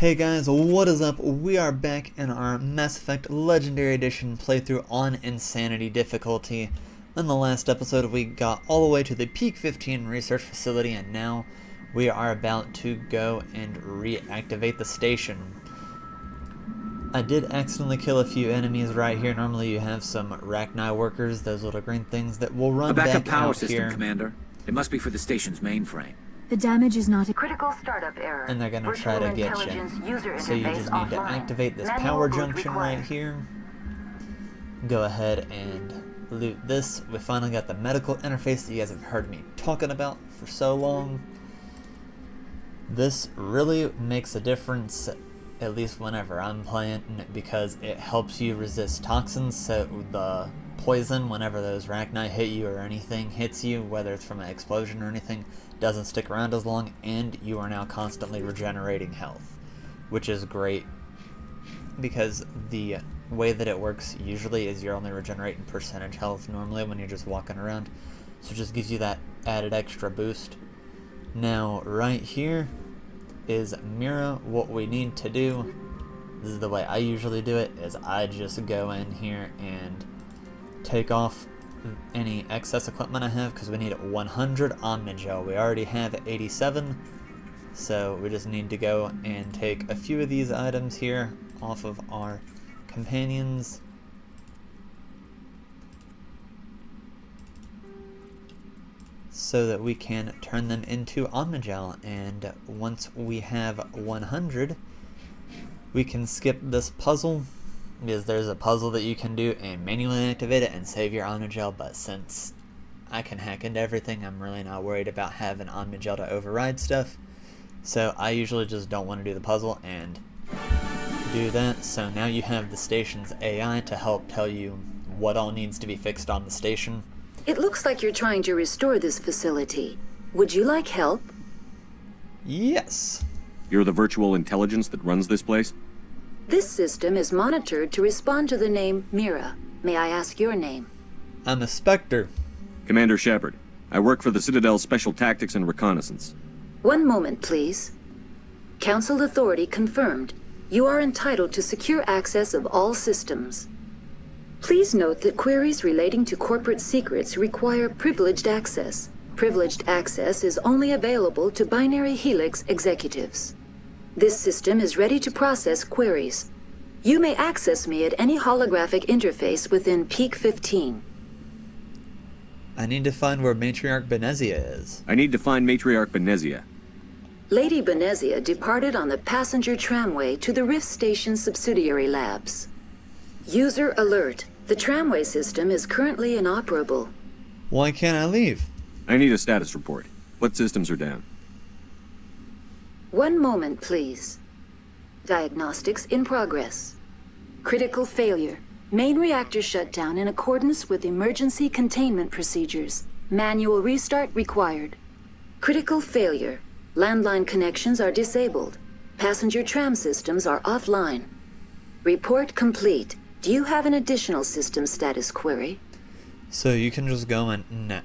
Hey guys, what is up? We are back in our Mass Effect Legendary Edition playthrough on Insanity difficulty. In the last episode we got all the way to the Peak 15 research facility, and now we are about to go and reactivate the station. I did accidentally kill a few enemies right here. Normally you have some Rachnai workers, those little green things that will run back out here. A backup power system, Commander. It must be for the station's mainframe. The damage is not a critical startup error. And they're gonna try to get you. So you just need to activate this power junction right here. Go ahead and loot this. We finally got the medical interface that you guys have heard me talking about for so long. This really makes a difference, at least whenever I'm playing, because it helps you resist toxins. So the poison, whenever those Rachnai hit you or anything hits you, whether it's from an explosion or anything, doesn't stick around as long, and you are now constantly regenerating health, which is great because the way that it works usually is you're only regenerating percentage health normally when you're just walking around, so it just gives you that added extra boost. Now right here is Mira. What we need to do, this is the way I usually do it, is I just go in here and take off any excess equipment I have, because we need 100 Omnigel. We already have 87, so we just need to go and take a few of these items here off of our companions. So that we can turn them into Omnigel, and once we have 100, we can skip this puzzle, because there's a puzzle that you can do and manually activate it and save your Omnigel, but since I can hack into everything, I'm really not worried about having Omnigel to override stuff. So I usually just don't want to do the puzzle and do that. So now you have the station's AI to help tell you what all needs to be fixed on the station. It looks like you're trying to restore this facility. Would you like help? Yes. You're the virtual intelligence that runs this place? This system is monitored to respond to the name Mira. May I ask your name? I'm a Spectre. Commander Shepard. I work for the Citadel's Special Tactics and Reconnaissance. One moment, please. Council authority confirmed. You are entitled to secure access of all systems. Please note that queries relating to corporate secrets require privileged access. Privileged access is only available to Binary Helix executives. This system is ready to process queries. You may access me at any holographic interface within Peak 15. I need to find where Matriarch Benezia is. I need to find Matriarch Benezia. Lady Benezia departed on the passenger tramway to the Rift Station subsidiary labs. User alert. The tramway system is currently inoperable. Why can't I leave? I need a status report. What systems are down? One moment, please. Diagnostics in progress. Critical failure. Main reactor shutdown in accordance with emergency containment procedures. Manual restart required. Critical failure. Landline connections are disabled. Passenger tram systems are offline. Report complete. Do you have an additional system status query? So you can just go and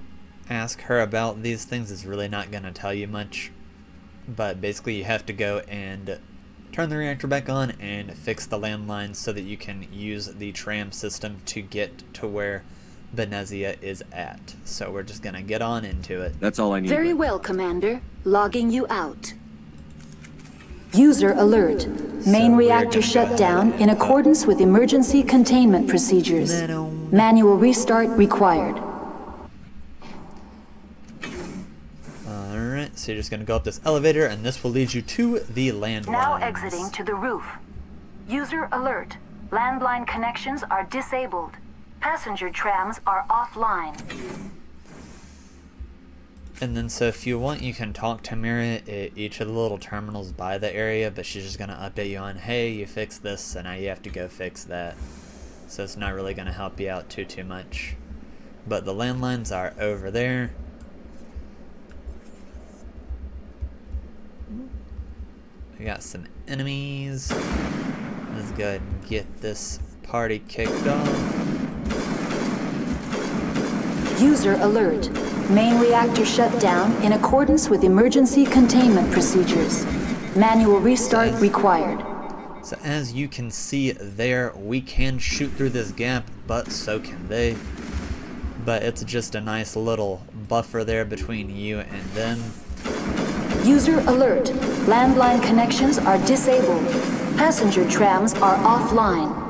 ask her about these things. It's really not going to tell you much. But basically you have to go and turn the reactor back on and fix the landline so that you can use the tram system to get to where Benezia is at. So we're just going to get on into it. That's all I need. Very well, Commander. Logging you out. User alert. Main reactor shut down in accordance with emergency containment procedures. Manual restart required. Alright, so you're just going to go up this elevator, and this will lead you to the landline. Now exiting to the roof. User alert. Landline connections are disabled. Passenger trams are offline. And then so if you want, you can talk to Mira at each of the little terminals by the area, but she's just going to update you on, hey, you fixed this, so now you have to go fix that. So it's not really going to help you out too much. But the landlines are over there. We got some enemies. Let's go ahead and get this party kicked off. User alert. Main reactor shut down in accordance with emergency containment procedures. Manual restart required. So as you can see there, we can shoot through this gap, but so can they. But it's just a nice little buffer there between you and them. User alert. Landline connections are disabled. Passenger trams are offline.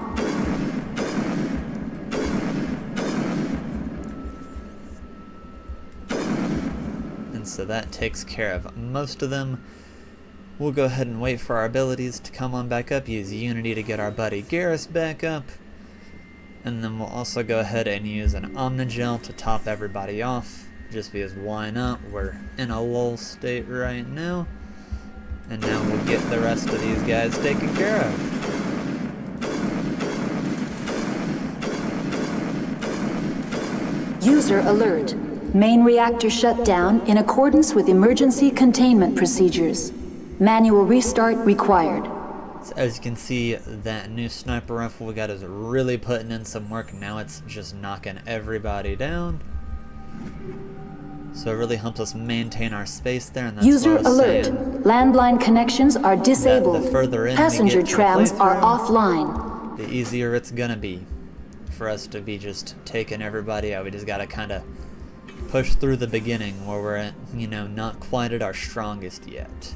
And so that takes care of most of them. We'll go ahead and wait for our abilities to come on back up, use Unity to get our buddy Garrus back up, and then we'll also go ahead and use an Omnigel to top everybody off, just because why not? We're in a lull state right now, and now we'll get the rest of these guys taken care of. User alert. Main reactor shut down in accordance with emergency containment procedures. Manual restart required. So as you can see, that new sniper rifle we got is really putting in some work. Now it's just knocking everybody down. So it really helps us maintain our space there. And that's User what I was alert. saying. Landline connections are disabled. The further in Passenger we get to the trams are playthrough, offline. the easier it's gonna be for us to be just taking everybody out. We just gotta kind of push through the beginning where we're at, you know, not quite at our strongest yet.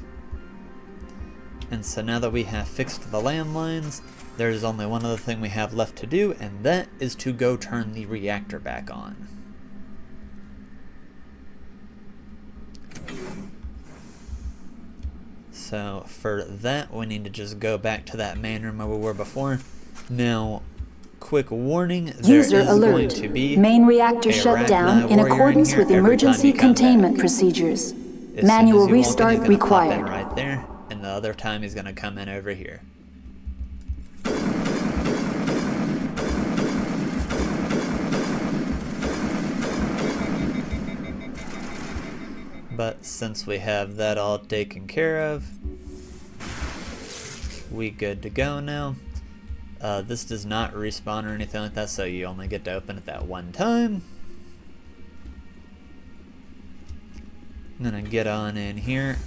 And so now that we have fixed the landlines, there's only one other thing we have left to do, and that is to go turn the reactor back on. So for that, we need to just go back to that main room where we were before. Now, quick warning, there User is alert. going to be Main reactor a shut Rachnai down in warrior accordance here with every time emergency you come containment back. procedures. As soon Manual as you walk in, restart he's gonna pop in required. right there, and the other time he's gonna come in over here. But since we have that all taken care of, we good to go now. This does not respawn or anything like that, so you only get to open it that one time. I'm gonna get on in here.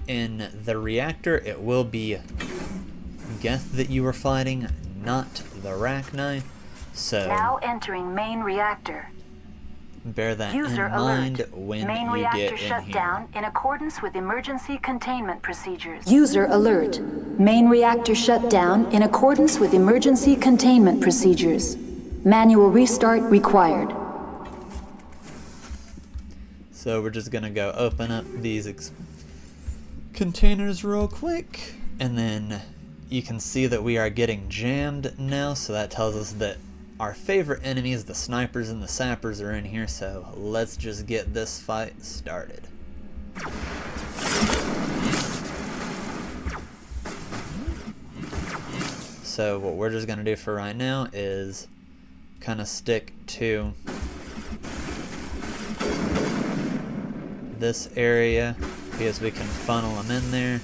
In the reactor, it will be Geth that you were fighting, not the Rachnai. So Now entering main reactor. bear that User in mind alert. when Main you reactor get in shut here. down in accordance with emergency containment procedures. User alert. Main reactor shut down in accordance with emergency containment procedures. Manual restart required. So we're just gonna go open up these containers real quick, and then you can see that we are getting jammed now, so that tells us that our favorite enemies, the snipers and the sappers, are in here, so let's just get this fight started. So what we're just gonna do for right now is kind of stick to this area because we can funnel them in there.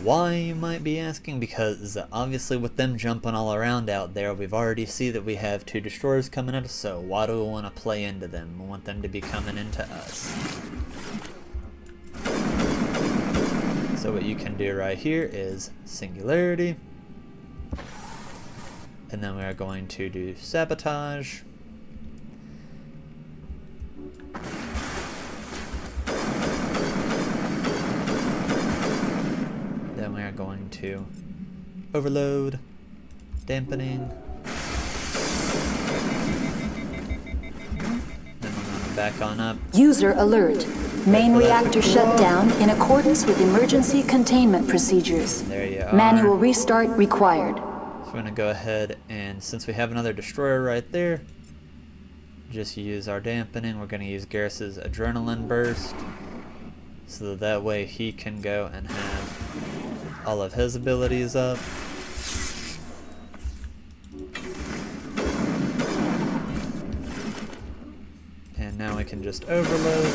Why, you might be asking? Because obviously with them jumping all around out there, we've already seen that we have 2 destroyers coming at us, so why do we want to play into them? We want them to be coming into us. So what you can do right here is Singularity, and then we are going to do Sabotage. Then we are going to Overload, Dampening. Then we're going to back on up. User alert. Main reactor shut down in accordance with emergency containment procedures. There you are. Manual restart required. So we're going to go ahead and, since we have another destroyer right there, just use our dampening. We're going to use Garrus's adrenaline burst, so that way he can go and have all of his abilities up. And now we can just overload.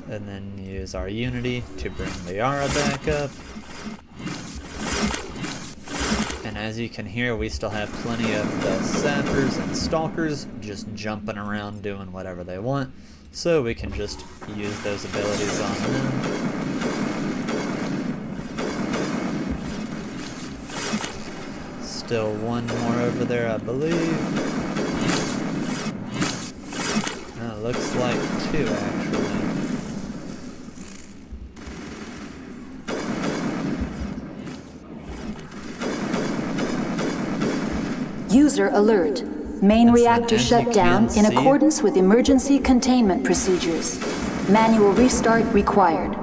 And then use our Unity to bring Liara back up. And as you can hear, we still have plenty of the sappers and stalkers just jumping around doing whatever they want. So we can just use those abilities on them. Still one more over there, I believe. Looks like two, actually. User alert. Main reactor shut down in see, accordance with emergency containment procedures. Manual restart required.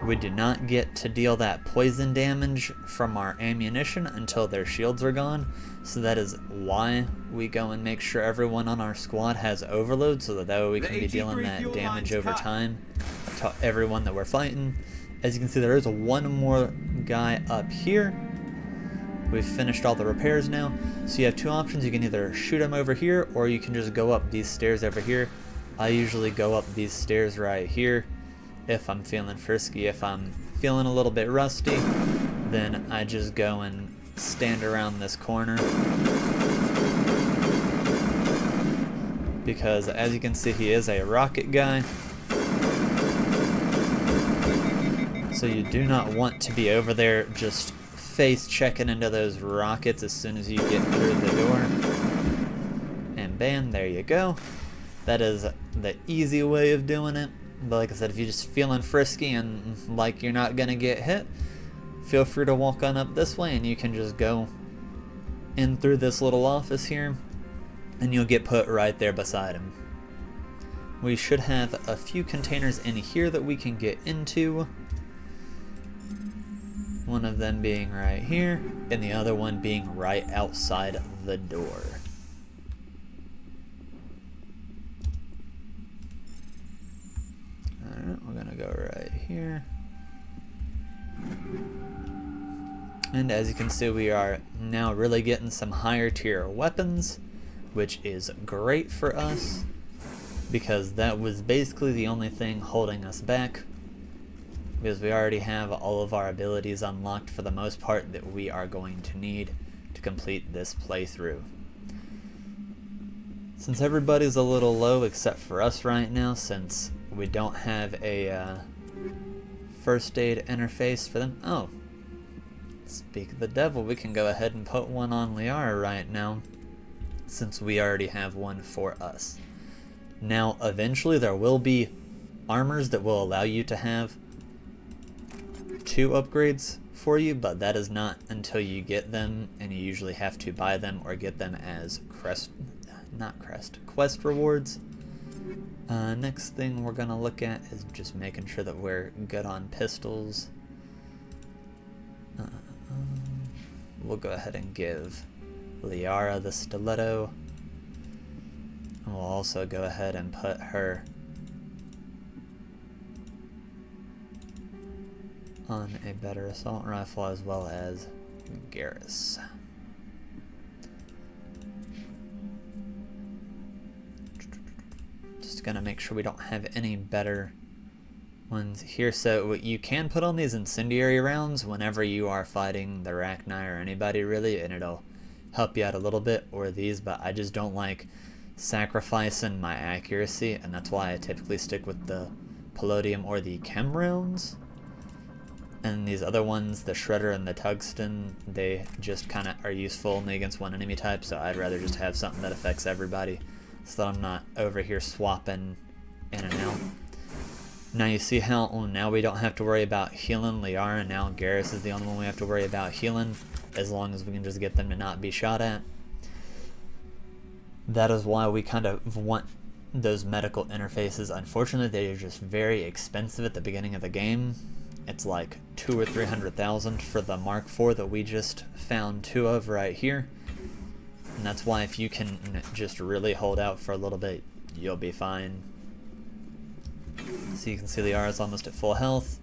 We do not get to deal that poison damage from our ammunition until their shields are gone. So that is why we go and make sure everyone on our squad has overload, so that way we can be dealing that damage over time to everyone that we're fighting. As you can see, there is one more guy up here. We've finished all the repairs now. So you have two options. You can either shoot him over here, or you can just go up these stairs over here. I usually go up these stairs right here if I'm feeling frisky. If I'm feeling a little bit rusty, then I just go and stand around this corner, because as you can see, he is a rocket guy, so you do not want to be over there just face checking into those rockets as soon as you get through the door. And bam, there you go. That is the easy way of doing it. But like I said, if you're just feeling frisky and like you're not gonna get hit, feel free to walk on up this way and you can just go in through this little office here and you'll get put right there beside him. We should have a few containers in here that we can get into. One of them being right here and the other one being right outside the door. Alright, we're gonna go right here. And as you can see, we are now really getting some higher tier weapons, which is great for us, because that was basically the only thing holding us back, because we already have all of our abilities unlocked for the most part that we are going to need to complete this playthrough. Since everybody's a little low except for us right now, since we don't have a first aid interface for them. Oh, speak of the devil, we can go ahead and put one on Liara right now, since we already have one for us. Now, eventually there will be armors that will allow you to have 2 upgrades for you, but that is not until you get them, and you usually have to buy them or get them as quest rewards. Next thing we're gonna look at is just making sure that we're good on pistols. We'll go ahead and give Liara the stiletto. And we'll also go ahead and put her on a better assault rifle, as well as Garrus. Just gonna make sure we don't have any better ones here. So you can put on these incendiary rounds whenever you are fighting the Rachnai or anybody really, and it'll help you out a little bit, or these, but I just don't like sacrificing my accuracy, and that's why I typically stick with the palladium or the chem rounds. And these other ones, the shredder and the tungsten, they just kind of are useful only against one enemy type, so I'd rather just have something that affects everybody, so that I'm not over here swapping in and out. Now you see how now we don't have to worry about healing Liara. Now Garrus is the only one we have to worry about healing, as long as we can just get them to not be shot at. That is why we kind of want those medical interfaces. Unfortunately, they are just very expensive at the beginning of the game. It's like 200,000 or 300,000 for the Mark IV that we just found 2 of right here. And that's why if you can just really hold out for a little bit, you'll be fine. So you can see Liara's almost at full health,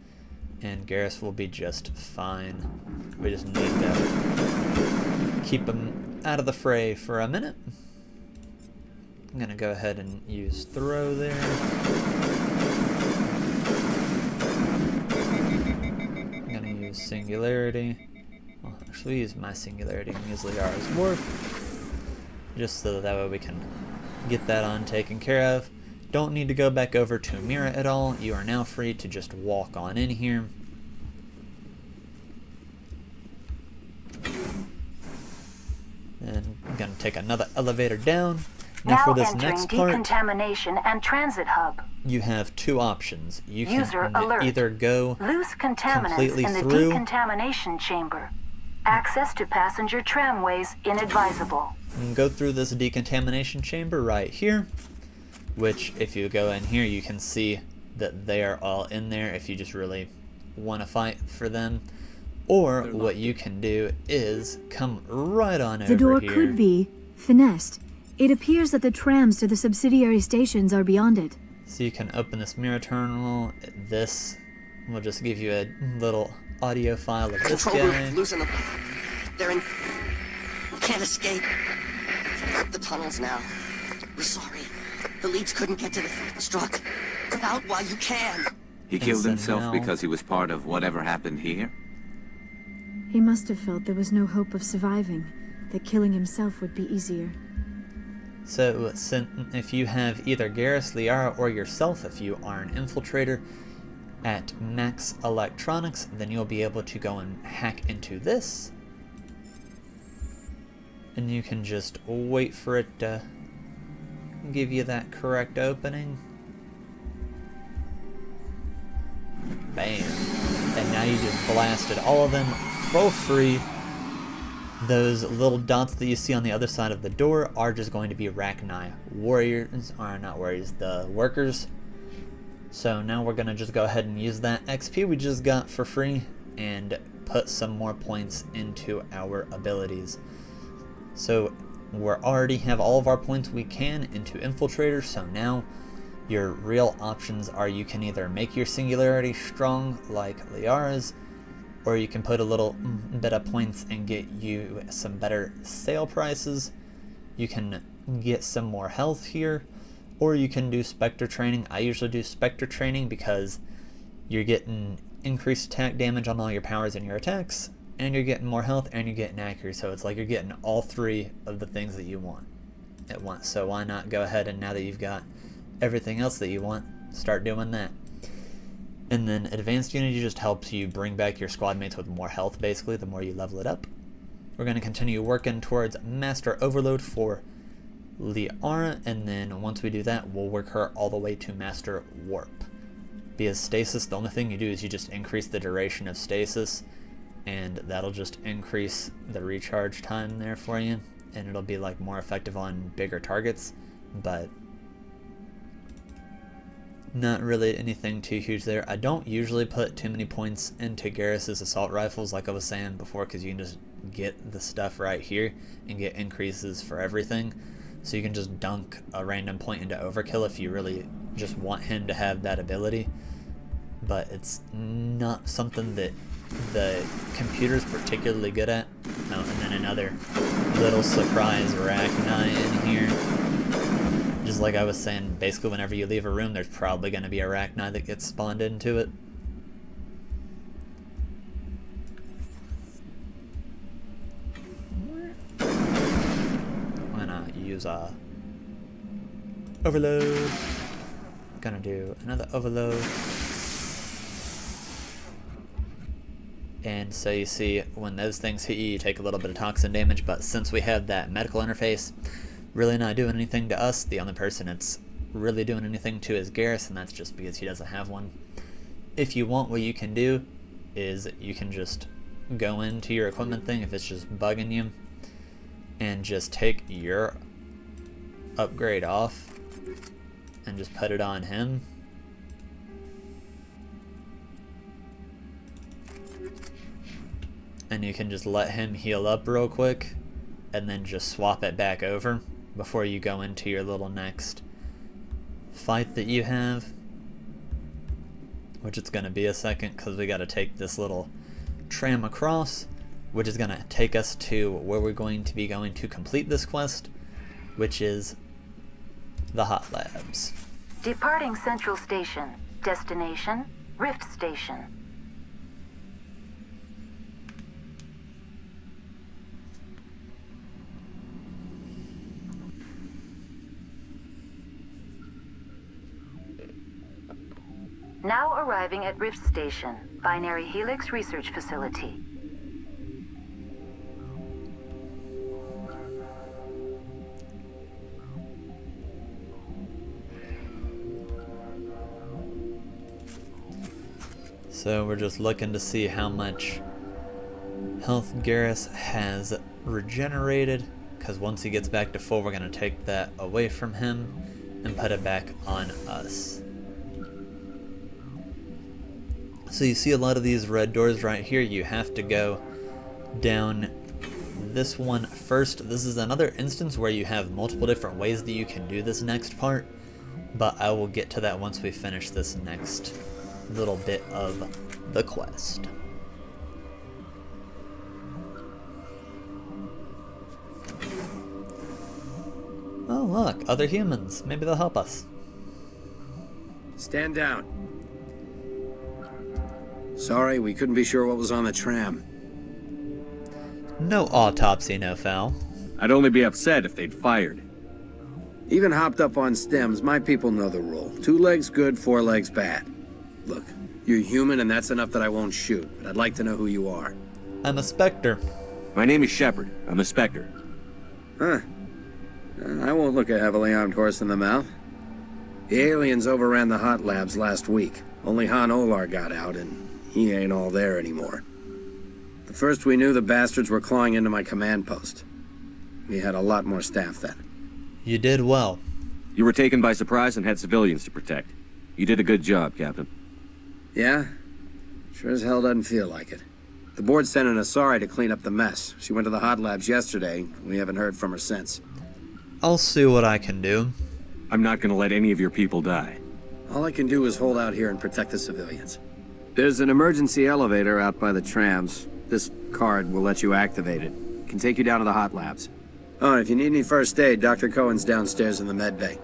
and Garrus will be just fine. We just need to keep him out of the fray for a minute. I'm gonna go ahead and use throw there. I'm gonna use singularity. I'll actually use my singularity and use Liara's warp, just so that way we can get that on taken care of. don't need to go back over to Mira at all. You are now free to just walk on in here. And I'm gonna take another elevator down. Now for this next part, decontamination and transit hub. you have two options. You User can alert. either go Loose contaminants completely in the through. decontamination chamber. Access to passenger tramways inadvisable. and go through this decontamination chamber right here, which if you go in here you can see that they are all in there if you just really want to fight for them. Or what you can do is come right on over The door here. could be finessed. It appears that the trams to the subsidiary stations are beyond it. So you can open this Mira terminal. This will just give you a little audio file of this Control guy. room, losing them. They're in. Can't escape. The tunnels now. We're sorry. The leads couldn't get to the struck. Get out while you can. He killed so himself now- because he was part of whatever happened here? He must have felt there was no hope of surviving, that killing himself would be easier. So if you have either Garrus, Liara, or yourself, if you are an infiltrator at Max Electronics, then you'll be able to go and hack into this. And you can just wait for it to give you that correct opening. Bam. And now you just blasted all of them for free. Those little dots that you see on the other side of the door are just going to be Rachnai warriors, or not warriors, the workers. So now we're going to just go ahead and use that XP we just got for free and put some more points into our abilities. So we already have all of our points we can into Infiltrator, so now your real options are you can either make your singularity strong like Liara's, or you can put a little bit of points and get you some better sale prices. You can get some more health here, or you can do Spectre training. I usually do Spectre training because you're getting increased attack damage on all your powers and your attacks, and you're getting more health, and you're getting accuracy. So it's like you're getting all three of the things that you want at once. So why not go ahead and now that you've got everything else that you want, start doing that. And then Advanced Unity just helps you bring back your squad mates with more health, basically, the more you level it up. We're going to continue working towards Master Overload for Liara, and then once we do that, we'll work her all the way to Master Warp. Because Stasis, the only thing you do is you just increase the duration of Stasis, and that'll just increase the recharge time there for you, and it'll be like more effective on bigger targets, but not really anything too huge there. I don't usually put too many points into Garrus's assault rifles like I was saying before, because you can just get the stuff right here and get increases for everything. So you can just dunk a random point into overkill if you really just want him to have that ability. But it's not something that the computer's particularly good at. Oh, and then another little surprise Rachnai in here. Just like I was saying, basically whenever you leave a room, there's probably going to be a Rachnai that gets spawned into it. Why not use a overload? Gonna do another overload. And so you see, when those things hit you, you take a little bit of toxin damage, but since we have that medical interface, really not doing anything to us. The only person it's really doing anything to is Garrus, and that's just because he doesn't have one. If you want, what you can do is you can just go into your equipment thing if it's just bugging you, and just take your upgrade off and just put it on him. And you can just let him heal up real quick and then just swap it back over before you go into your little next fight that you have, which it's going to be a second because we got to take this little tram across, which is going to take us to where we're going to be going to complete this quest, which is the Hot Labs. Departing Central Station. Destination, Rift Station. Now arriving at Rift Station, Binary Helix Research Facility. So we're just looking to see how much health Garrus has regenerated, because once he gets back to full, we're going to take that away from him and put it back on us. So you see a lot of these red doors right here. You have to go down this one first. This is another instance where you have multiple different ways that you can do this next part, but I will get to that once we finish this next little bit of the quest. Oh look, other humans. Maybe they'll help us. Stand down. Sorry, we couldn't be sure what was on the tram. No autopsy, no foul. I'd only be upset if they'd fired. Even hopped up on stems, my people know the rule. 2 legs good, 4 legs bad. Look, you're human and that's enough that I won't shoot, but I'd like to know who you are. I'm a Spectre. My name is Shepard. I'm a Spectre. Huh. I won't look a heavily armed horse in the mouth. The aliens overran the hot labs last week. Only Han Olar got out, and he ain't all there anymore. The first we knew, the bastards were clawing into my command post. We had a lot more staff then. You did well. You were taken by surprise and had civilians to protect. You did a good job, Captain. Yeah? Sure as hell doesn't feel like it. The board sent an Asari to clean up the mess. She went to the hot labs yesterday. We haven't heard from her since. I'll see what I can do. I'm not gonna let any of your people die. All I can do is hold out here and protect the civilians. There's an emergency elevator out by the trams. This card will let you activate it. Can take you down to the hot labs. Oh, and if you need any first aid, Dr. Cohen's downstairs in the med bay.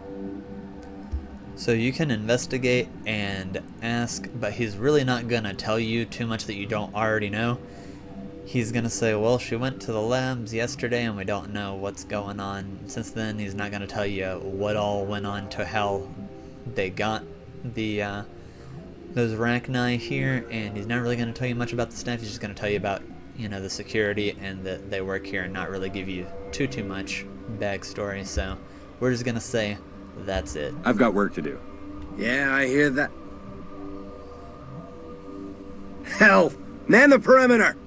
So you can investigate and ask, but he's really not gonna tell you too much that you don't already know. He's gonna say, well, she went to the labs yesterday and we don't know what's going on since then. He's not gonna tell you what all went on to how they got the those Rachnai here, and he's not really gonna tell you much about the staff. He's just gonna tell you about, you know, the security and that they work here and not really give you too much backstory. So we're just gonna say that's it. I've got work to do. Yeah, I hear that. Hell! Man the perimeter!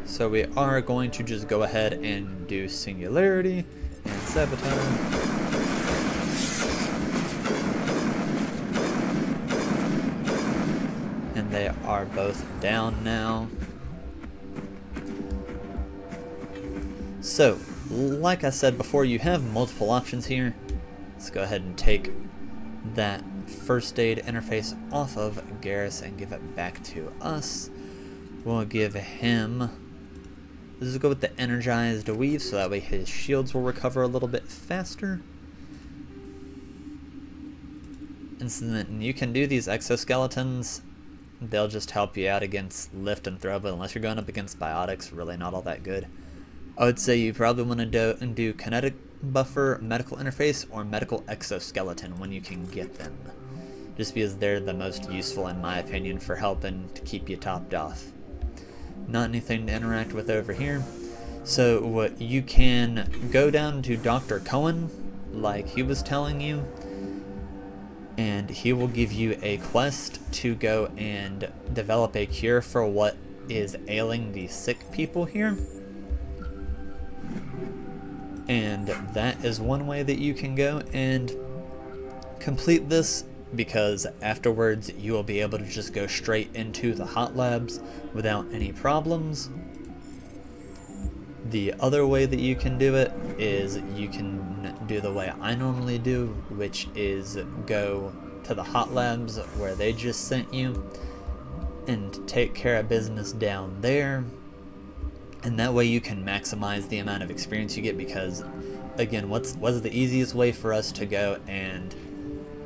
So we are going to just go ahead and do Singularity and Sabotage. And they are both down now. So, like I said before, you have multiple options here. Let's go ahead and take that first aid interface off of Garrus and give it back to us. We'll give him... Let's go with the energized weave so that way his shields will recover a little bit faster. And so then you can do these exoskeletons. They'll just help you out against lift and throw, but unless you're going up against biotics, really not all that good. I would say you probably want to do kinetic buffer, medical interface, or medical exoskeleton when you can get them. Just because they're the most useful in my opinion for helping to keep you topped off. Not anything to interact with over here. So what you can go down to Dr. Cohen, like he was telling you, and he will give you a quest to go and develop a cure for what is ailing the sick people here. And that is one way that you can go and complete this, because afterwards you will be able to just go straight into the hot labs without any problems. The other way that you can do it is you can do the way I normally do, which is go to the hot labs where they just sent you and take care of business down there. And that way you can maximize the amount of experience you get, because again, what's the easiest way for us to go and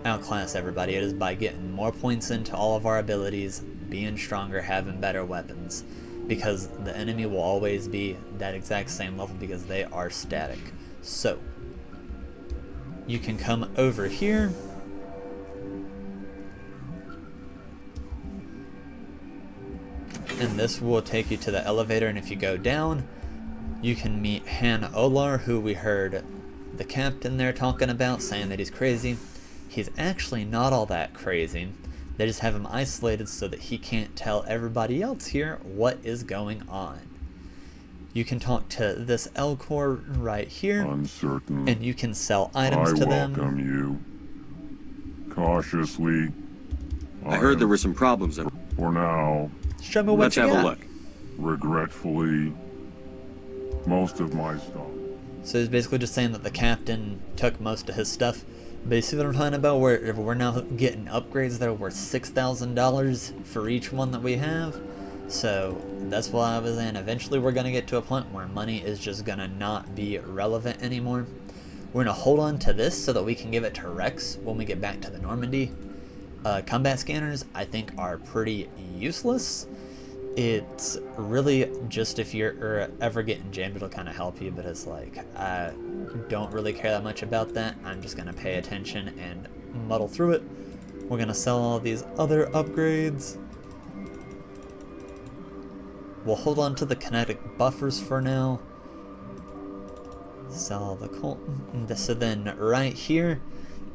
outclass everybody? It is by getting more points into all of our abilities, being stronger, having better weapons, because the enemy will always be that exact same level because they are static. So you can come over here, and this will take you to the elevator, and if you go down, you can meet Han Olar, who we heard the captain there talking about, saying that he's crazy. He's actually not all that crazy. They just have him isolated so that he can't tell everybody else here what is going on. You can talk to this L-Core right here, Uncertain. and you can sell items to them. I welcome you. Cautiously. I heard there were some problems at... For now, Show me what Let's you have got. a look. regretfully, most of my stuff. So he's basically just saying that the captain took most of his stuff. But you see what I'm talking about? Where we're now getting upgrades that are worth $6,000 for each one that we have. So that's why I was saying eventually we're going to get to a point where money is just going to not be relevant anymore. We're going to hold on to this so that we can give it to Rex when we get back to the Normandy. Combat scanners, I think, are pretty useless. It's really just if you're ever getting jammed, it'll kind of help you, but it's like, I don't really care that much about that. I'm just going to pay attention and muddle through it. We're going to sell all these other upgrades. We'll hold on to the kinetic buffers for now. Sell the Colton. So then right here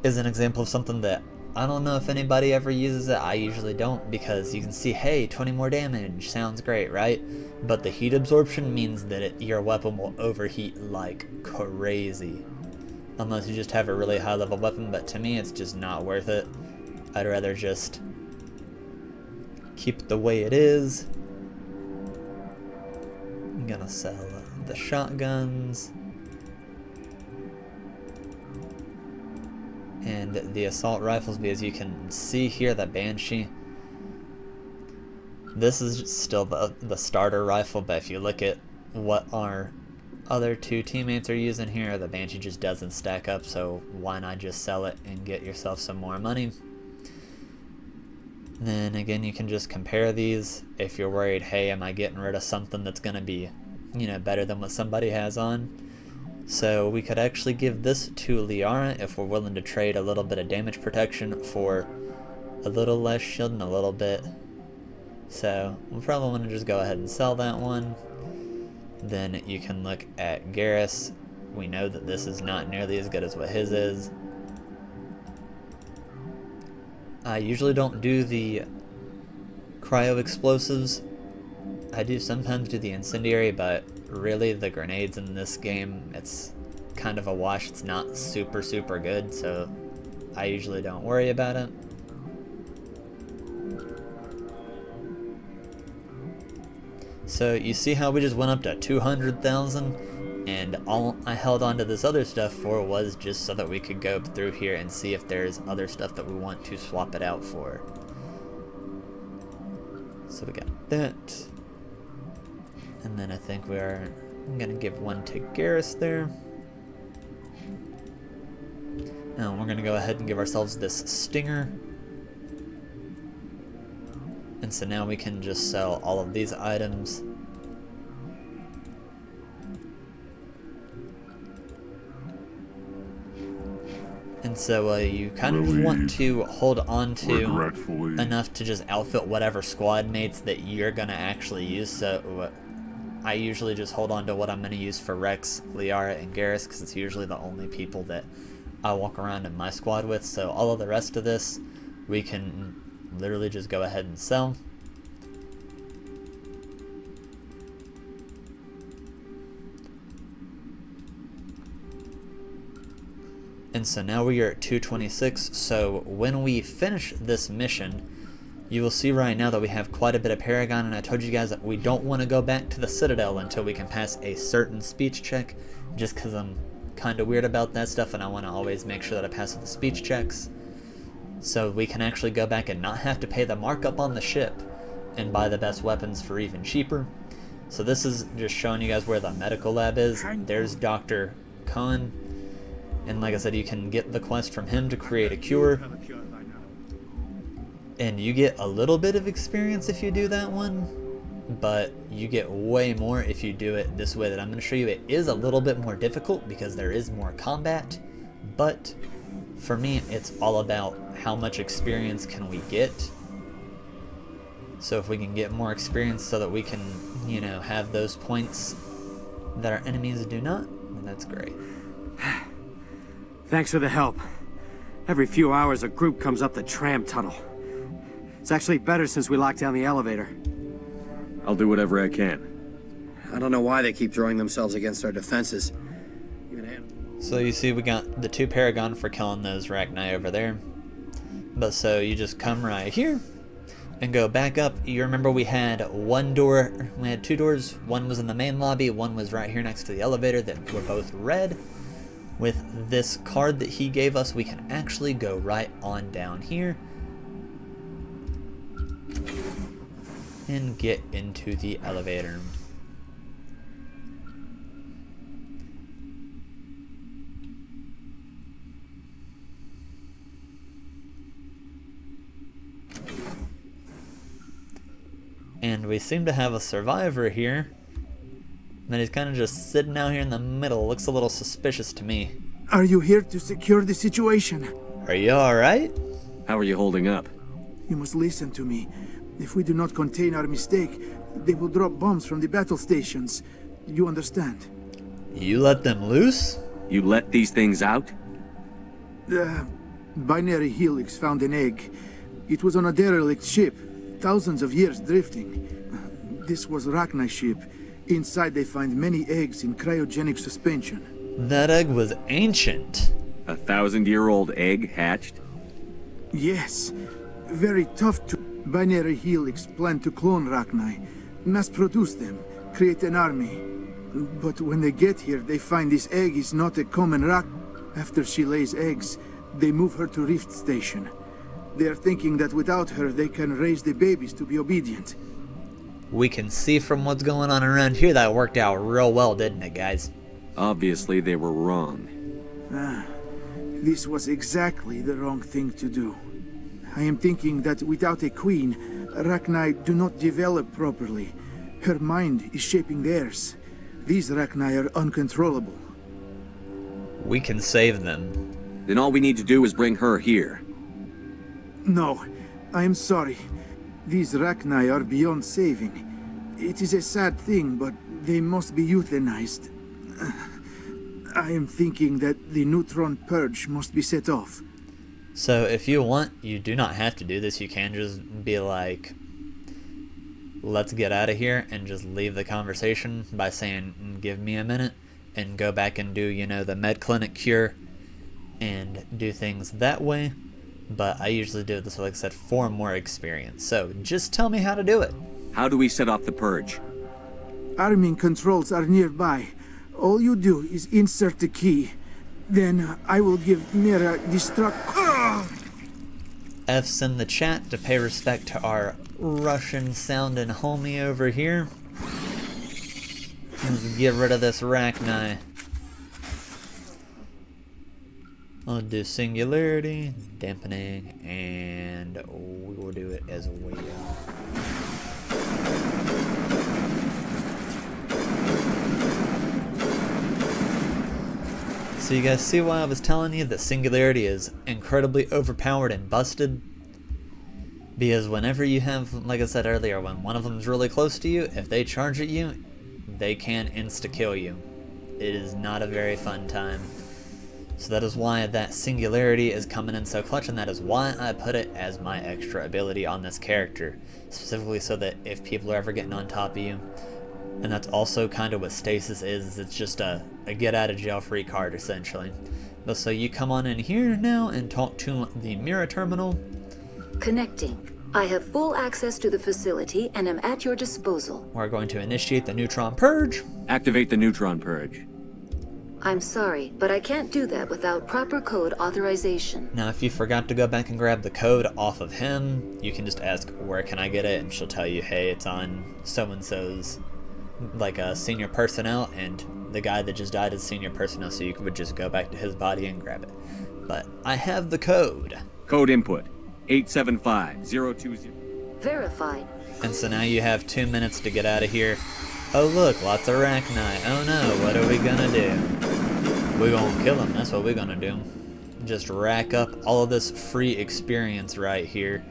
is an example of something that I don't know if anybody ever uses it. I usually don't, because you can see, hey, 20 more damage, sounds great, right? But the heat absorption means that your weapon will overheat like crazy. Unless you just have a really high level weapon, but to me it's just not worth it. I'd rather just keep it the way it is. I'm gonna sell the shotguns. And the assault rifles, because you can see here that Banshee. This is still the starter rifle, but if you look at what our other two teammates are using here, the Banshee just doesn't stack up, so why not just sell it and get yourself some more money? Then again, you can just compare these if you're worried, hey, am I getting rid of something that's going to be, you know, better than what somebody has on? So we could actually give this to Liara if we're willing to trade a little bit of damage protection for a little less shield and a little bit. So we'll probably want to just go ahead and sell that one. Then you can look at Garrus. We know that this is not nearly as good as what his is. I usually don't do the cryo explosives. I do sometimes do the incendiary, but really the grenades in this game, it's kind of a wash. It's not super good, so I usually don't worry about it. So you see how we just went up to 200,000, and all I held on to this other stuff for was just so that we could go through here and see if there's other stuff that we want to swap it out for. So we got that. And then I think I'm going to give one to Garrus there. And we're going to go ahead and give ourselves this Stinger. And so now we can just sell all of these items. And so you kind of just want to hold on to enough to just outfit whatever squad mates that you're going to actually use. So I usually just hold on to what I'm going to use for Rex, Liara, and Garrus, because it's usually the only people that I walk around in my squad with. So all of the rest of this, we can literally just go ahead and sell. And so now we are at 226, so when we finish this mission, you will see right now that we have quite a bit of Paragon, and I told you guys that we don't want to go back to the Citadel until we can pass a certain speech check, just because I'm kind of weird about that stuff and I want to always make sure that I pass the speech checks. So we can actually go back and not have to pay the markup on the ship and buy the best weapons for even cheaper. So this is just showing you guys where the medical lab is. There's Dr. Cohen. And like I said, you can get the quest from him to create a cure. And you get a little bit of experience if you do that one. but you get way more if you do it this way that I'm going to show you. It is a little bit more difficult because there is more combat, but for me it's all about how much experience can we get. So if we can get more experience so that we can, you know, have those points that our enemies do not, then that's great. Thanks for the help. Every few hours a group comes up the tram tunnel. It's actually better since we locked down the elevator. I'll do whatever I can. I don't know why they keep throwing themselves against our defenses. So you see we got the 2 Paragon for killing those Rachnai over there. But so you just come right here and go back up. You remember we had 2 doors. One was in the main lobby, one was right here next to the elevator that were both red. With this card that he gave us, we can actually go right on down here and get into the elevator. And we seem to have a survivor here. And he's kind of just sitting out here in the middle. Looks a little suspicious to me. Are you here to secure the situation? Are you alright? How are you holding up? You must listen to me. If we do not contain our mistake, they will drop bombs from the battle stations. You understand? You let them loose? You let these things out? The binary helix found an egg. It was on a derelict ship, thousands of years drifting. This was Rachnai's ship. Inside they find many eggs in cryogenic suspension. That egg was ancient. A 1,000-year-old egg hatched? Yes. Very tough to... Binary helix planned to clone Rachnai, mass-produce them, create an army. But when they get here, they find this egg is not a common Rac... After she lays eggs, they move her to Rift Station. They are thinking that without her, they can raise the babies to be obedient. We can see from what's going on around here that worked out real well, didn't it, guys? Obviously, they were wrong. This was exactly the wrong thing to do. I am thinking that without a queen, Rachnai do not develop properly. Her mind is shaping theirs. These Rachnai are uncontrollable. We can save them. Then all we need to do is bring her here. No, I am sorry. These Rachnai are beyond saving. It is a sad thing, but they must be euthanized. I am thinking that the neutron purge must be set off. So if you want, you do not have to do this. You can just be like, let's get out of here, and just leave the conversation by saying, give me a minute, and go back and do, you know, the med clinic cure and do things that way. But I usually do this, like I said, for more experience. So just tell me how to do it. How do we set off the purge? Arming controls are nearby. All you do is insert the key. Then I will give Mira destruct... F's in the chat to pay respect to our Russian-sounding homie over here. Let's get rid of this Rachnai. I'll do singularity, dampening, and we will do it as well. So you guys see why I was telling you that singularity is incredibly overpowered and busted? Because whenever you have, like I said earlier, when one of them is really close to you, if they charge at you, they can insta-kill you. It is not a very fun time. So that is why that singularity is coming in so clutch, and that is why I put it as my extra ability on this character. Specifically so that if people are ever getting on top of you, and that's also kind of what stasis is it's just a get out of jail free card essentially. But so you come on in here now and talk to the Mira terminal. Connecting. I have full access to the facility and am at your disposal. We're going to initiate the neutron purge. Activate the neutron purge. I'm sorry, but I can't do that without proper code authorization. Now if you forgot to go back and grab the code off of him, you can just ask, where can I get it? And she'll tell you, hey, it's on so-and-so's, like senior personnel, and the guy that just died is senior personnel, so you would just go back to his body and grab it. But I have the code. Code input, 875020. Verified. And so now you have 2 minutes to get out of here. Oh look, lots of Rachnai. Oh no, what are we gonna do? We're gonna kill them, that's what we're gonna do. Just rack up all of this free experience right here.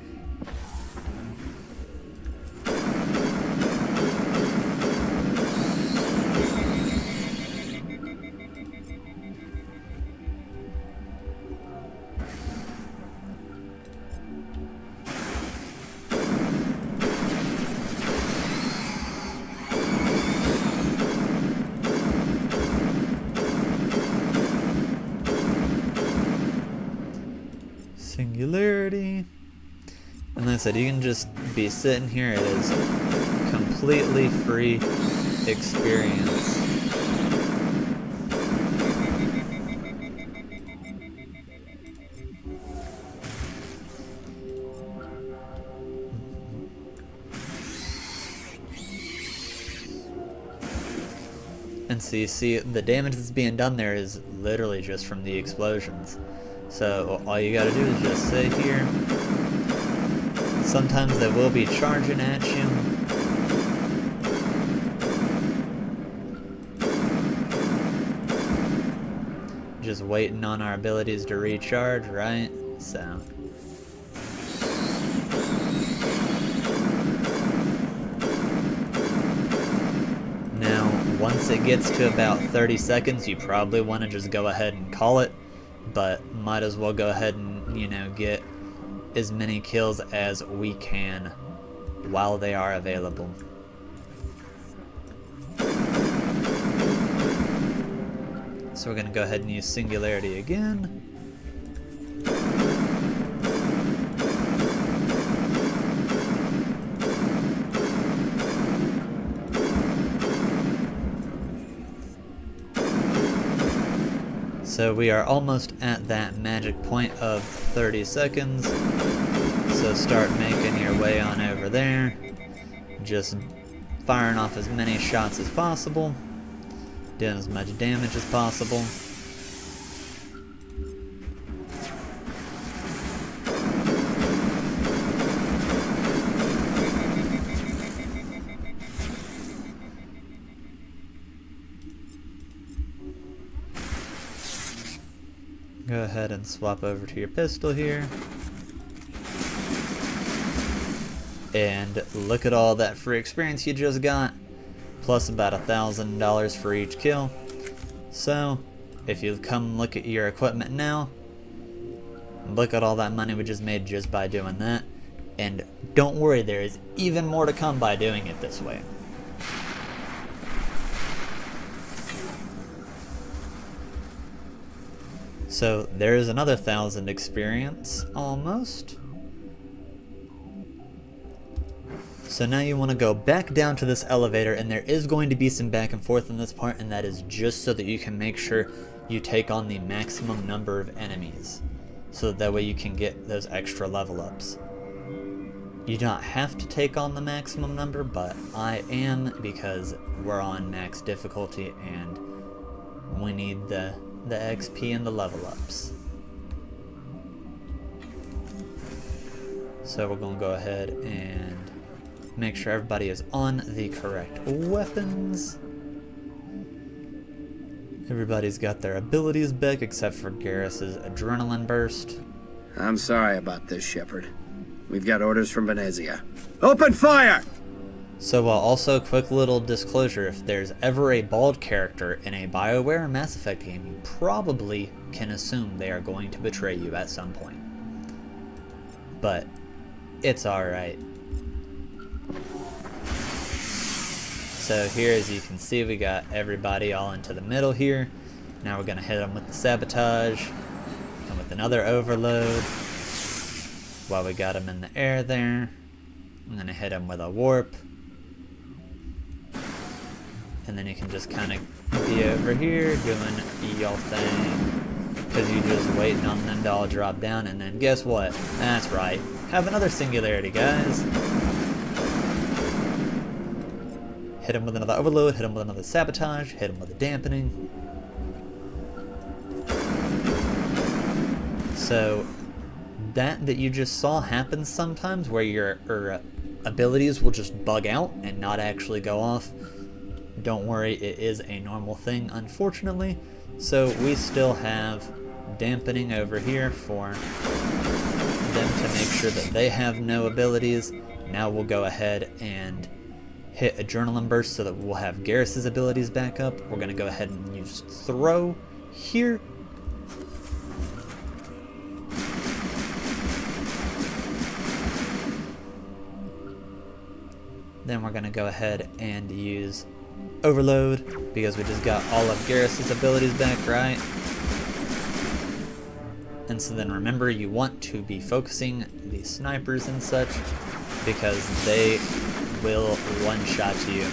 Singularity. And like I said, you can just be sitting here. It is completely free experience. And so you see the damage that's being done there is literally just from the explosions. So all you gotta do is just sit here. Sometimes they will be charging at you. Just waiting on our abilities to recharge, right? So. Now, once it gets to about 30 seconds, you probably want to just go ahead and call it. But might as well go ahead and, you know, get as many kills as we can while they are available. So we're going to go ahead and use Singularity again. So we are almost at that magic point of 30 seconds. So start making your way on over there. Just firing off as many shots as possible. Doing as much damage as possible. Go ahead and swap over to your pistol here. And look at all that free experience you just got. Plus about $1,000 for each kill. So, if you come look at your equipment now, look at all that money we just made just by doing that. And don't worry, there is even more to come by doing it this way. So there is another 1,000 experience, almost. So now you want to go back down to this elevator, and there is going to be some back and forth in this part, and that is just so that you can make sure you take on the maximum number of enemies. So that way you can get those extra level ups. You don't have to take on the maximum number, but I am, because we're on max difficulty and we need the XP and the level ups. So we're going to go ahead and make sure everybody is on the correct weapons. Everybody's got their abilities back except for Garrus's adrenaline burst. I'm sorry about this, Shepard. We've got orders from Benezia. Open fire! So also, quick little disclosure, if there's ever a bald character in a BioWare or Mass Effect game, you probably can assume they are going to betray you at some point. But it's alright. So here, as you can see, we got everybody all into the middle here. Now we're going to hit them with the sabotage and with another overload. While we got them in the air there, I'm going to hit them with a warp. And then you can just kind of be over here doing your thing. Because you're just waiting on them to all drop down. And then guess what? That's right. Have another singularity, guys. Hit him with another overload. Hit him with another sabotage. Hit him with a dampening. So that you just saw happens sometimes where you're abilities will just bug out and not actually go off. Don't worry, it is a normal thing, unfortunately. So we still have dampening over here for them to make sure that they have no abilities. Now we'll go ahead and hit Adrenaline Burst so that we'll have Garrus's abilities back up. We're going to go ahead and use Throw here. Then we're going to go ahead and use Overload because we just got all of Garrus's abilities back, right? And so then remember, you want to be focusing the snipers and such because they will one-shot you.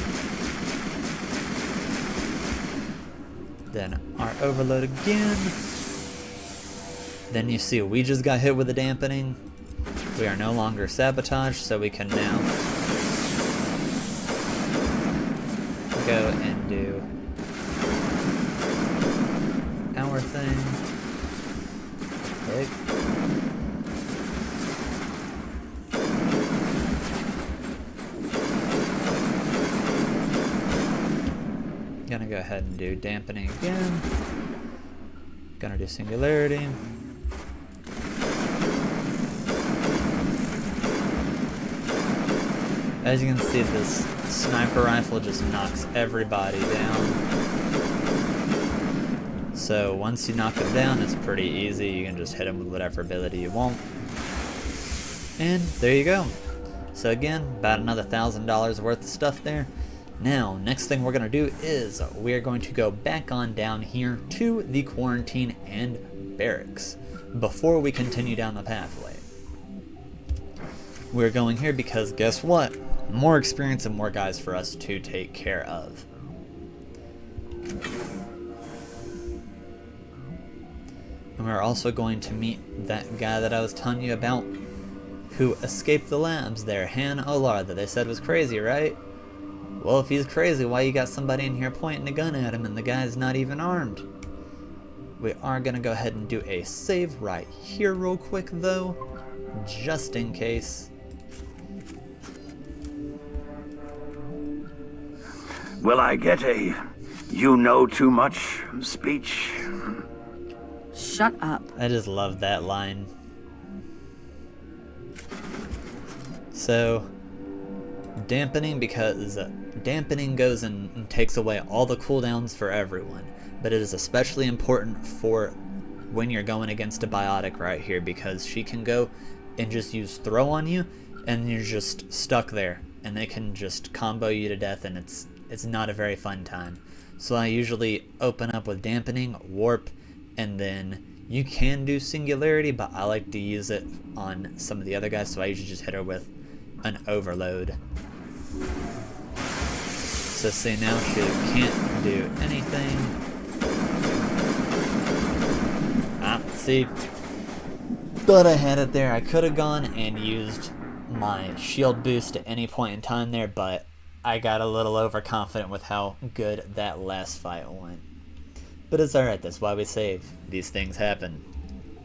Then our Overload again. Then you see we just got hit with the dampening. We are no longer sabotaged, so we can now go and do our thing. Okay. Gonna go ahead and do dampening again. Gonna do singularity. As you can see, this sniper rifle just knocks everybody down. So once you knock them down, it's pretty easy. You can just hit them with whatever ability you want. And there you go. So again, about another $1,000 worth of stuff there. Now, next thing we're going to do is we're going to go back on down here to the quarantine and barracks before we continue down the pathway. We're going here because guess what? More experience and more guys for us to take care of. And we're also going to meet that guy that I was telling you about who escaped the labs there, Han Olar, that they said was crazy, right? Well, if he's crazy, why you got somebody in here pointing a gun at him and the guy's not even armed? We are going to go ahead and do a save right here real quick, though, just in case. Will I get a "you know too much" speech? Shut up. I just love that line. So, dampening, because dampening goes and takes away all the cooldowns for everyone, but it is especially important for when you're going against a biotic right here, because she can go and just use Throw on you and you're just stuck there and they can just combo you to death, and it's not a very fun time. So I usually open up with dampening, warp, and then you can do singularity, but I like to use it on some of the other guys, so I usually just hit her with an overload. So see, now she can't do anything. See, but I had it there. I could have gone and used my shield boost at any point in time there, but I got a little overconfident with how good that last fight went. But it's alright, that's why we save. These things happen.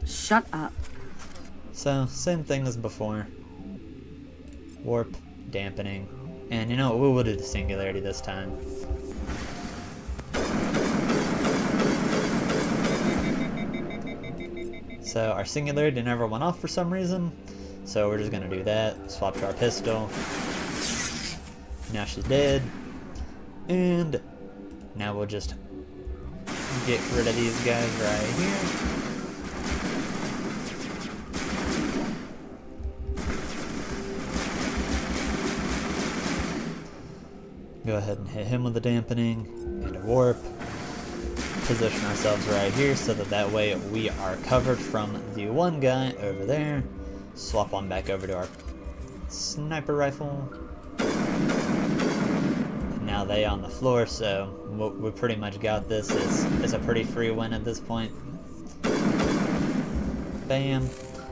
Shut up. So, same thing as before. Warp, dampening, and you know what, we will do the singularity this time. So our singularity never went off for some reason, so we're just gonna do that. Swap to our pistol. Now she's dead, and now we'll just get rid of these guys right here. Go ahead and hit him with a dampening and a warp. Position ourselves right here so that way we are covered from the one guy over there. Swap on back over to our sniper rifle. And now they on the floor, so we pretty much got this. It's a pretty free win at this point. Bam.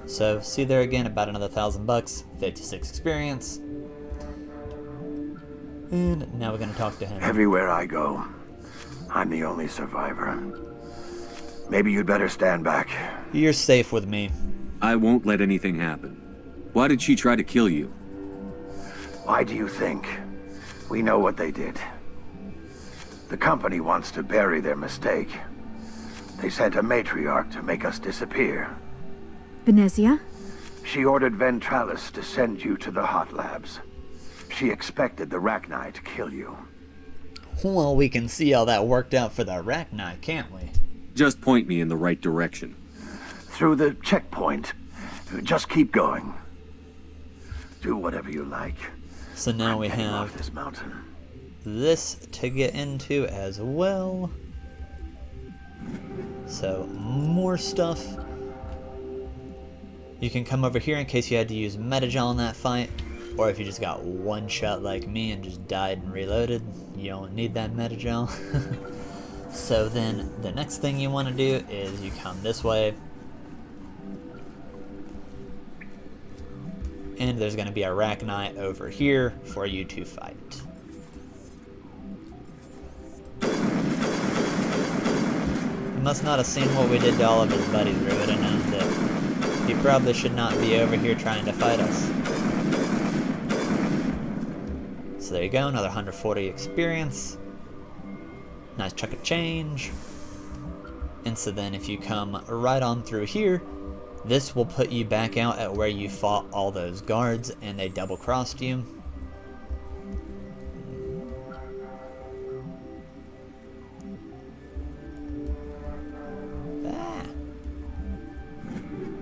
So see there again, about another $1,000, 56 experience. And now we're gonna talk to him. Everywhere I go, I'm the only survivor. Maybe you'd better stand back. You're safe with me. I won't let anything happen. Why did she try to kill you? Why do you think? We know what they did. The company wants to bury their mistake. They sent a Matriarch to make us disappear. Benezia? She ordered Ventralis to send you to the hot labs. She expected the Rachnai to kill you. Well, we can see how that worked out for the Rachnai, can't we? Just point me in the right direction. Through the checkpoint. Just keep going. Do whatever you like. So now we Getting off have this mountain. this to get into as well. So, more stuff. You can come over here in case you had to use Metagel in that fight, or if you just got one shot like me and just died and reloaded, you don't need that Metagel. So then, the next thing you want to do is you come this way, and there's going to be a Rachnai over here for you to fight. He must not have seen what we did to all of his buddies, or would have known that he probably should not be over here trying to fight us. So there you go, another 140 experience. Nice chunk of change. And so then if you come right on through here, this will put you back out at where you fought all those guards and they double-crossed you.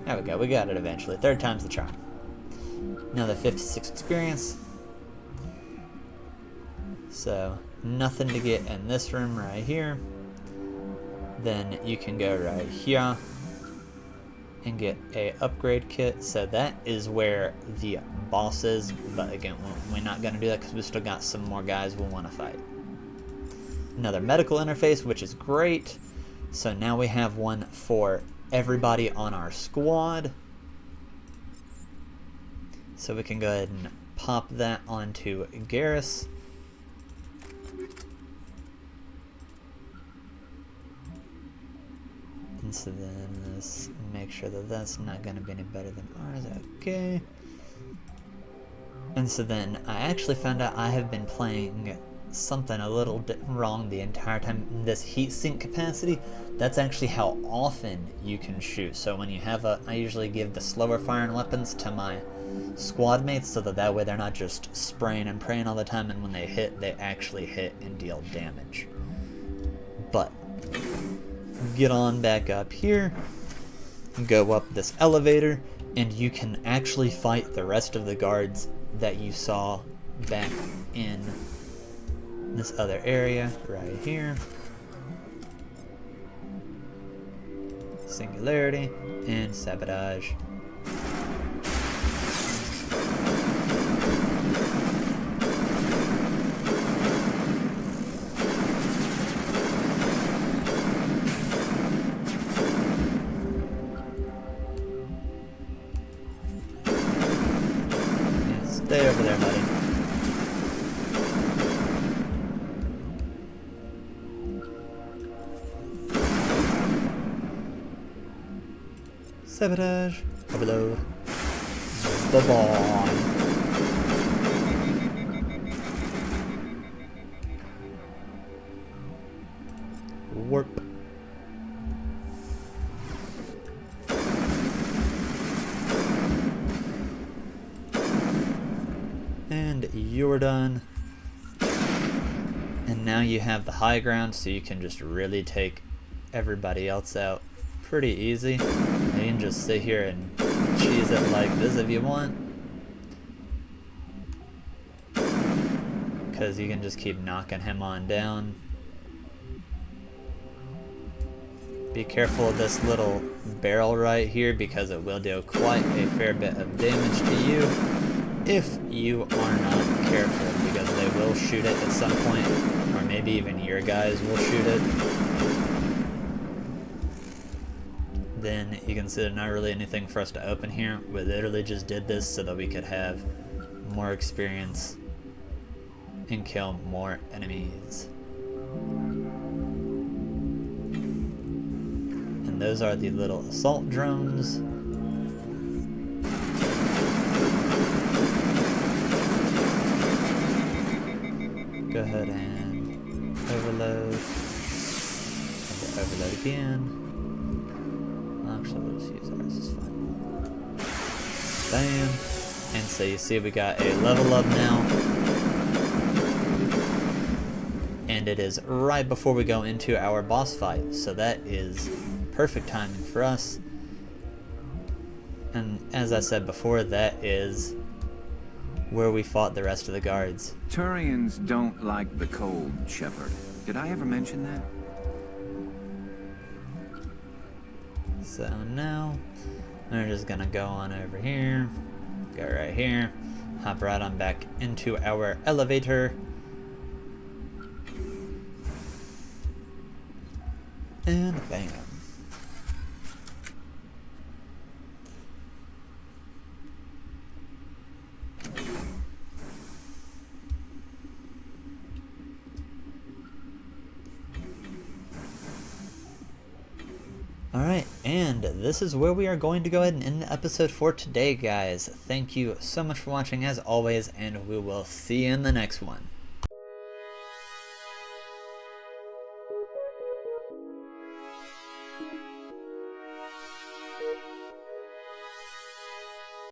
There we go, we got it eventually. Third time's the charm. Another 56 experience. So, nothing to get in this room right here. Then you can go right here and get a upgrade kit. So that is where the boss is. But again, we're not going to do that because we still got some more guys we'll want to fight. Another medical interface, which is great. So now we have one for everybody on our squad. So we can go ahead and pop that onto Garrus. And so then let's make sure that that's not going to be any better than ours. Okay. And so then I actually found out I have been playing something a little bit wrong the entire time. This heat sink capacity, that's actually how often you can shoot. So when you have I usually give the slower firing weapons to my squad mates so that way they're not just spraying and praying all the time, and when they hit, they actually hit and deal damage. But get on back up here, go up this elevator, and you can actually fight the rest of the guards that you saw back in this other area right here. Singularity and sabotage. Stay over there, buddy. Sabotage. Overload. Bye-bye. Warp. And you're done. And now you have the high ground, so you can just really take everybody else out pretty easy. And you can just sit here and cheese it like this if you want, because you can just keep knocking him on down. Be careful of this little barrel right here, because it will do quite a fair bit of damage to you if you are not careful, because they will shoot it at some point, or maybe even your guys will shoot it. Then you can see there's not really anything for us to open here. We literally just did this so that we could have more experience and kill more enemies. And those are the little assault drones. go ahead and overload. And overload again. Actually, we'll just use ours, it's fine. Bam. And so you see we got a level up now. And it is right before we go into our boss fight. So that is perfect timing for us. And as I said before, that is where we fought the rest of the guards. Turians don't like the cold, Shepard. Did I ever mention that? So now, we're just gonna go on over here, go right here, hop right on back into our elevator. And bam. Alright, and this is where we are going to go ahead and end the episode for today, guys. Thank you so much for watching as always, and we will see you in the next one.